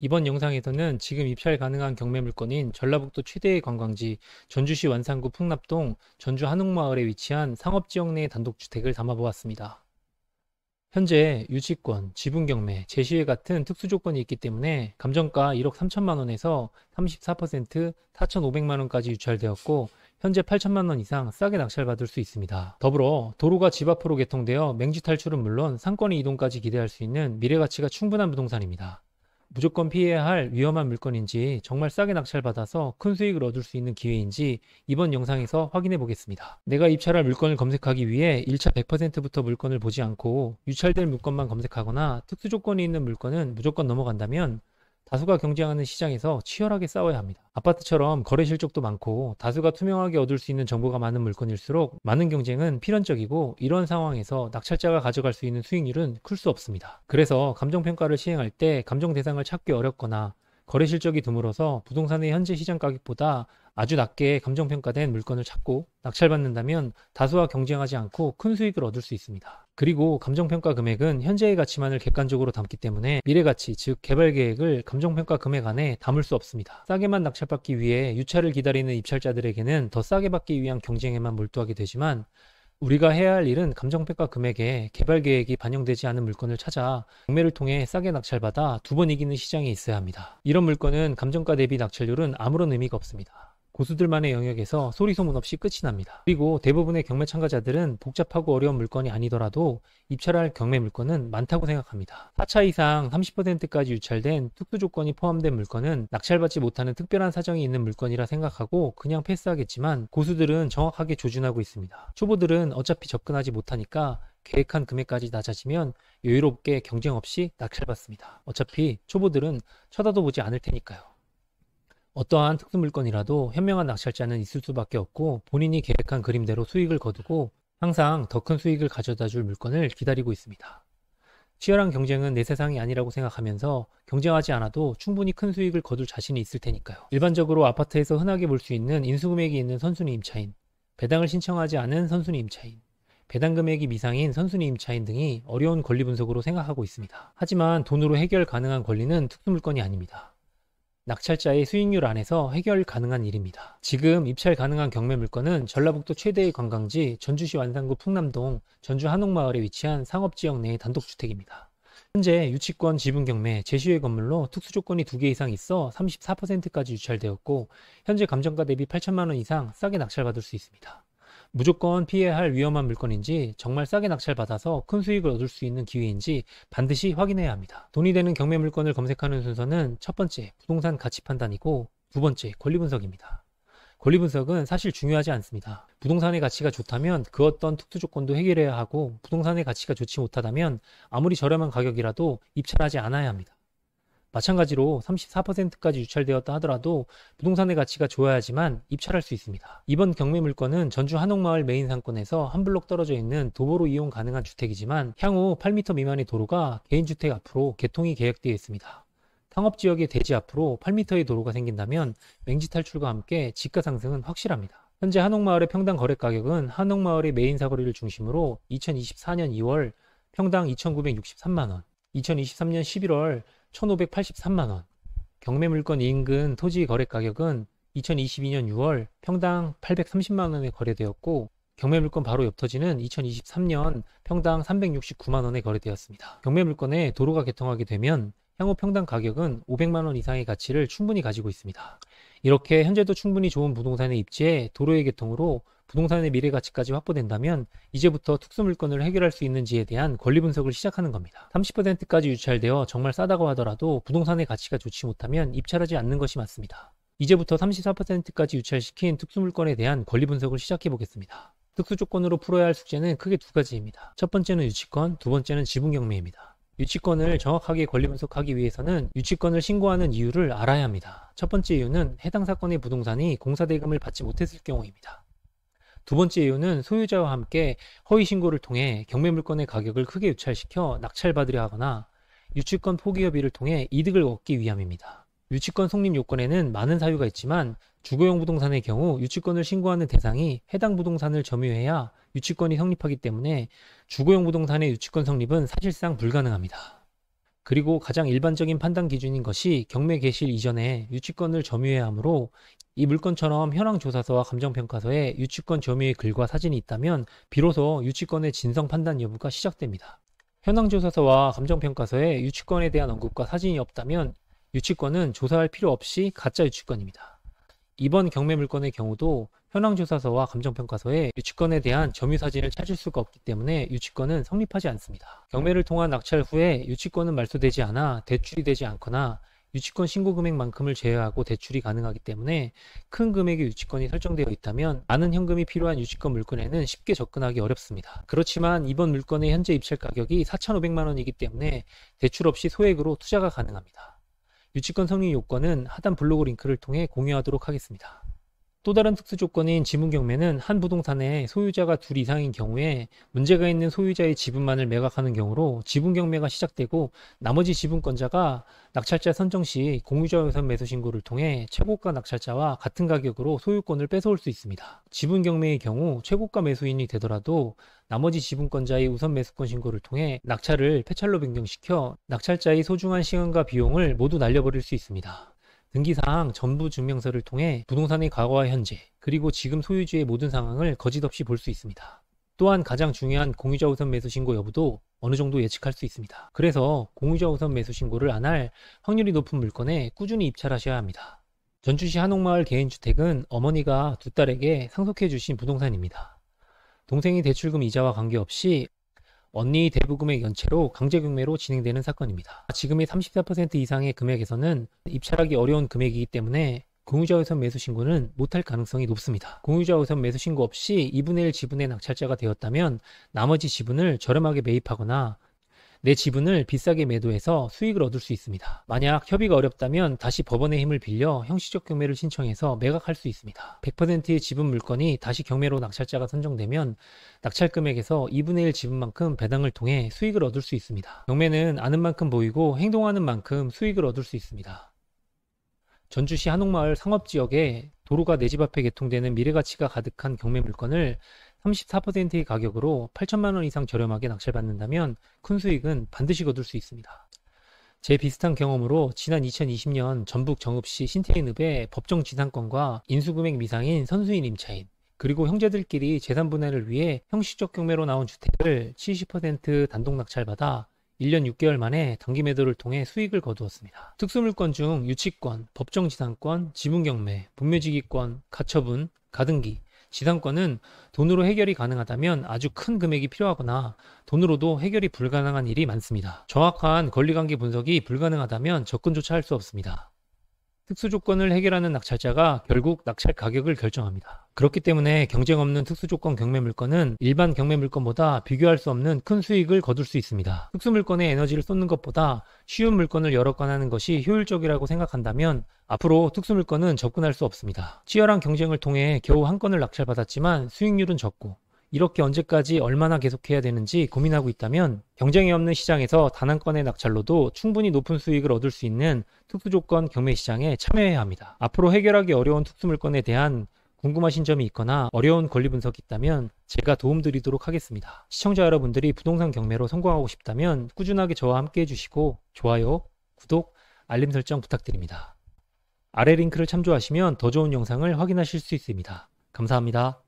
이번 영상에서는 지금 입찰 가능한 경매 물건인 전라북도 최대의 관광지 전주시 완산구 풍납동 전주 한옥마을에 위치한 상업지역 내 단독주택을 담아보았습니다. 현재 유치권, 지분경매, 제시회 같은 특수조건이 있기 때문에 감정가 1억 3천만 원에서 34% 4,500만 원까지 유찰되었고 현재 8천만 원 이상 싸게 낙찰받을 수 있습니다. 더불어 도로가 집 앞으로 개통되어 맹지 탈출은 물론 상권의 이동까지 기대할 수 있는 미래가치가 충분한 부동산입니다. 무조건 피해야 할 위험한 물건인지 정말 싸게 낙찰받아서 큰 수익을 얻을 수 있는 기회인지 이번 영상에서 확인해 보겠습니다. 내가 입찰할 물건을 검색하기 위해 1차 100%부터 물건을 보지 않고 유찰될 물건만 검색하거나 특수 조건이 있는 물건은 무조건 넘어간다면 다수가 경쟁하는 시장에서 치열하게 싸워야 합니다. 아파트처럼 거래 실적도 많고 다수가 투명하게 얻을 수 있는 정보가 많은 물건일수록 많은 경쟁은 필연적이고 이런 상황에서 낙찰자가 가져갈 수 있는 수익률은 클 수 없습니다. 그래서 감정평가를 시행할 때 감정 대상을 찾기 어렵거나 거래 실적이 드물어서 부동산의 현재 시장 가격보다 아주 낮게 감정평가된 물건을 찾고 낙찰받는다면 다수와 경쟁하지 않고 큰 수익을 얻을 수 있습니다. 그리고 감정평가 금액은 현재의 가치만을 객관적으로 담기 때문에 미래가치, 즉 개발계획을 감정평가 금액 안에 담을 수 없습니다. 싸게만 낙찰받기 위해 유찰을 기다리는 입찰자들에게는 더 싸게 받기 위한 경쟁에만 몰두하게 되지만 우리가 해야 할 일은 감정평가 금액에 개발계획이 반영되지 않은 물건을 찾아 경매를 통해 싸게 낙찰받아 두 번 이기는 시장에 있어야 합니다. 이런 물건은 감정가 대비 낙찰률은 아무런 의미가 없습니다. 고수들만의 영역에서 소리소문 없이 끝이 납니다. 그리고 대부분의 경매 참가자들은 복잡하고 어려운 물건이 아니더라도 입찰할 경매 물건은 많다고 생각합니다. 4차 이상 30%까지 유찰된 특수 조건이 포함된 물건은 낙찰받지 못하는 특별한 사정이 있는 물건이라 생각하고 그냥 패스하겠지만 고수들은 정확하게 조준하고 있습니다. 초보들은 어차피 접근하지 못하니까 계획한 금액까지 낮아지면 여유롭게 경쟁 없이 낙찰받습니다. 어차피 초보들은 쳐다도 보지 않을 테니까요. 어떠한 특수 물건이라도 현명한 낙찰자는 있을 수밖에 없고 본인이 계획한 그림대로 수익을 거두고 항상 더 큰 수익을 가져다 줄 물건을 기다리고 있습니다. 치열한 경쟁은 내 세상이 아니라고 생각하면서 경쟁하지 않아도 충분히 큰 수익을 거둘 자신이 있을 테니까요. 일반적으로 아파트에서 흔하게 볼 수 있는 인수금액이 있는 선순위 임차인, 배당을 신청하지 않은 선순위 임차인, 배당 금액이 미상인 선순위 임차인 등이 어려운 권리 분석으로 생각하고 있습니다. 하지만 돈으로 해결 가능한 권리는 특수 물건이 아닙니다. 낙찰자의 수익률 안에서 해결 가능한 일입니다. 지금 입찰 가능한 경매 물건은 전라북도 최대의 관광지 전주시 완산구 풍남동 전주 한옥마을에 위치한 상업지역 내의 단독주택입니다. 현재 유치권, 지분 경매, 제시회 건물로 특수 조건이 2개 이상 있어 34%까지 유찰되었고 현재 감정가 대비 8천만 원 이상 싸게 낙찰받을 수 있습니다. 무조건 피해야 할 위험한 물건인지 정말 싸게 낙찰받아서 큰 수익을 얻을 수 있는 기회인지 반드시 확인해야 합니다. 돈이 되는 경매 물건을 검색하는 순서는 첫 번째, 부동산 가치 판단이고 두 번째, 권리 분석입니다. 권리 분석은 사실 중요하지 않습니다. 부동산의 가치가 좋다면 그 어떤 특수 조건도 해결해야 하고 부동산의 가치가 좋지 못하다면 아무리 저렴한 가격이라도 입찰하지 않아야 합니다. 마찬가지로 34%까지 유찰되었다 하더라도 부동산의 가치가 좋아야지만 입찰할 수 있습니다. 이번 경매 물건은 전주 한옥마을 메인 상권에서 한 블록 떨어져 있는 도보로 이용 가능한 주택이지만 향후 8m 미만의 도로가 개인주택 앞으로 개통이 계획되어 있습니다. 상업지역의 대지 앞으로 8m의 도로가 생긴다면 맹지 탈출과 함께 지가 상승은 확실합니다. 현재 한옥마을의 평당 거래 가격은 한옥마을의 메인 사거리를 중심으로 2024년 2월 평당 2,963만원, 2023년 11월 1,583만원, 경매 물건 인근 토지 거래 가격은 2022년 6월 평당 830만원에 거래되었고 경매 물건 바로 옆 토지는 2023년 평당 369만원에 거래되었습니다. 경매 물건에 도로가 개통하게 되면 향후 평당 가격은 500만원 이상의 가치를 충분히 가지고 있습니다. 이렇게 현재도 충분히 좋은 부동산의 입지에 도로의 개통으로 부동산의 미래 가치까지 확보된다면 이제부터 특수 물건을 해결할 수 있는지에 대한 권리 분석을 시작하는 겁니다. 30%까지 유찰되어 정말 싸다고 하더라도 부동산의 가치가 좋지 못하면 입찰하지 않는 것이 맞습니다. 이제부터 34%까지 유찰시킨 특수 물건에 대한 권리 분석을 시작해 보겠습니다. 특수 조건으로 풀어야 할 숙제는 크게 두 가지입니다. 첫 번째는 유치권, 두 번째는 지분 경매입니다. 유치권을 정확하게 권리 분석하기 위해서는 유치권을 신고하는 이유를 알아야 합니다. 첫 번째 이유는 해당 사건의 부동산이 공사대금을 받지 못했을 경우입니다. 두 번째 이유는 소유자와 함께 허위 신고를 통해 경매 물건의 가격을 크게 유찰시켜 낙찰받으려 하거나 유치권 포기 협의를 통해 이득을 얻기 위함입니다. 유치권 성립 요건에는 많은 사유가 있지만 주거용 부동산의 경우 유치권을 신고하는 대상이 해당 부동산을 점유해야 유치권이 성립하기 때문에 주거용 부동산의 유치권 성립은 사실상 불가능합니다. 그리고 가장 일반적인 판단 기준인 것이 경매 개시일 이전에 유치권을 점유해야 하므로 이 물건처럼 현황조사서와 감정평가서에 유치권 점유의 글과 사진이 있다면 비로소 유치권의 진성 판단 여부가 시작됩니다. 현황조사서와 감정평가서에 유치권에 대한 언급과 사진이 없다면 유치권은 조사할 필요 없이 가짜 유치권입니다. 이번 경매 물건의 경우도 현황조사서와 감정평가서에 유치권에 대한 점유사진을 찾을 수가 없기 때문에 유치권은 성립하지 않습니다. 경매를 통한 낙찰 후에 유치권은 말소되지 않아 대출이 되지 않거나 유치권 신고 금액만큼을 제외하고 대출이 가능하기 때문에 큰 금액의 유치권이 설정되어 있다면 많은 현금이 필요한 유치권 물건에는 쉽게 접근하기 어렵습니다. 그렇지만 이번 물건의 현재 입찰 가격이 4,500만 원이기 때문에 대출 없이 소액으로 투자가 가능합니다. 유치권 성립 요건은 하단 블로그 링크를 통해 공유하도록 하겠습니다. 또 다른 특수 조건인 지분 경매는 한 부동산에 소유자가 둘 이상인 경우에 문제가 있는 소유자의 지분만을 매각하는 경우로 지분 경매가 시작되고 나머지 지분권자가 낙찰자 선정 시 공유자 우선 매수 신고를 통해 최고가 낙찰자와 같은 가격으로 소유권을 뺏어올 수 있습니다. 지분 경매의 경우 최고가 매수인이 되더라도 나머지 지분권자의 우선 매수권 신고를 통해 낙찰을 폐찰로 변경시켜 낙찰자의 소중한 시간과 비용을 모두 날려버릴 수 있습니다. 등기사항 전부 증명서를 통해 부동산의 과거와 현재 그리고 지금 소유주의 모든 상황을 거짓없이 볼 수 있습니다. 또한 가장 중요한 공유자 우선 매수 신고 여부도 어느 정도 예측할 수 있습니다. 그래서 공유자 우선 매수 신고를 안 할 확률이 높은 물건에 꾸준히 입찰하셔야 합니다. 전주시 한옥마을 개인주택은 어머니가 두 딸에게 상속해 주신 부동산입니다. 동생이 대출금 이자와 관계없이 언니 대부금액 연체로 강제경매로 진행되는 사건입니다. 지금의 34% 이상의 금액에서는 입찰하기 어려운 금액이기 때문에 공유자 우선 매수 신고는 못할 가능성이 높습니다. 공유자 우선 매수 신고 없이 2분의 1 지분의 낙찰자가 되었다면 나머지 지분을 저렴하게 매입하거나 내 지분을 비싸게 매도해서 수익을 얻을 수 있습니다. 만약 협의가 어렵다면 다시 법원의 힘을 빌려 형식적 경매를 신청해서 매각할 수 있습니다. 100%의 지분 물건이 다시 경매로 낙찰자가 선정되면 낙찰 금액에서 2분의 1 지분만큼 배당을 통해 수익을 얻을 수 있습니다. 경매는 아는 만큼 보이고 행동하는 만큼 수익을 얻을 수 있습니다. 전주시 한옥마을 상업지역에 도로가 내 집 앞에 개통되는 미래가치가 가득한 경매 물건을 34%의 가격으로 8천만 원 이상 저렴하게 낙찰받는다면 큰 수익은 반드시 거둘 수 있습니다. 제 비슷한 경험으로 지난 2020년 전북 정읍시 신태인읍의 법정 지상권과 인수금액 미상인 선수인 임차인 그리고 형제들끼리 재산 분할을 위해 형식적 경매로 나온 주택을 70% 단독 낙찰받아 1년 6개월 만에 단기 매도를 통해 수익을 거두었습니다. 특수물건 중 유치권, 법정지상권, 지분경매, 분묘지기권, 가처분, 가등기, 지상권은 돈으로 해결이 가능하다면 아주 큰 금액이 필요하거나 돈으로도 해결이 불가능한 일이 많습니다. 정확한 권리관계 분석이 불가능하다면 접근조차 할 수 없습니다. 특수조건을 해결하는 낙찰자가 결국 낙찰 가격을 결정합니다. 그렇기 때문에 경쟁 없는 특수조건 경매 물건은 일반 경매 물건보다 비교할 수 없는 큰 수익을 거둘 수 있습니다. 특수물건에 에너지를 쏟는 것보다 쉬운 물건을 여러 건 하는 것이 효율적이라고 생각한다면 앞으로 특수물건은 접근할 수 없습니다. 치열한 경쟁을 통해 겨우 한 건을 낙찰받았지만 수익률은 적고 이렇게 언제까지 얼마나 계속해야 되는지 고민하고 있다면 경쟁이 없는 시장에서 단 한 건의 낙찰로도 충분히 높은 수익을 얻을 수 있는 특수조건 경매 시장에 참여해야 합니다. 앞으로 해결하기 어려운 특수물건에 대한 궁금하신 점이 있거나 어려운 권리 분석이 있다면 제가 도움드리도록 하겠습니다. 시청자 여러분들이 부동산 경매로 성공하고 싶다면 꾸준하게 저와 함께 해주시고 좋아요, 구독, 알림 설정 부탁드립니다. 아래 링크를 참조하시면 더 좋은 영상을 확인하실 수 있습니다. 감사합니다.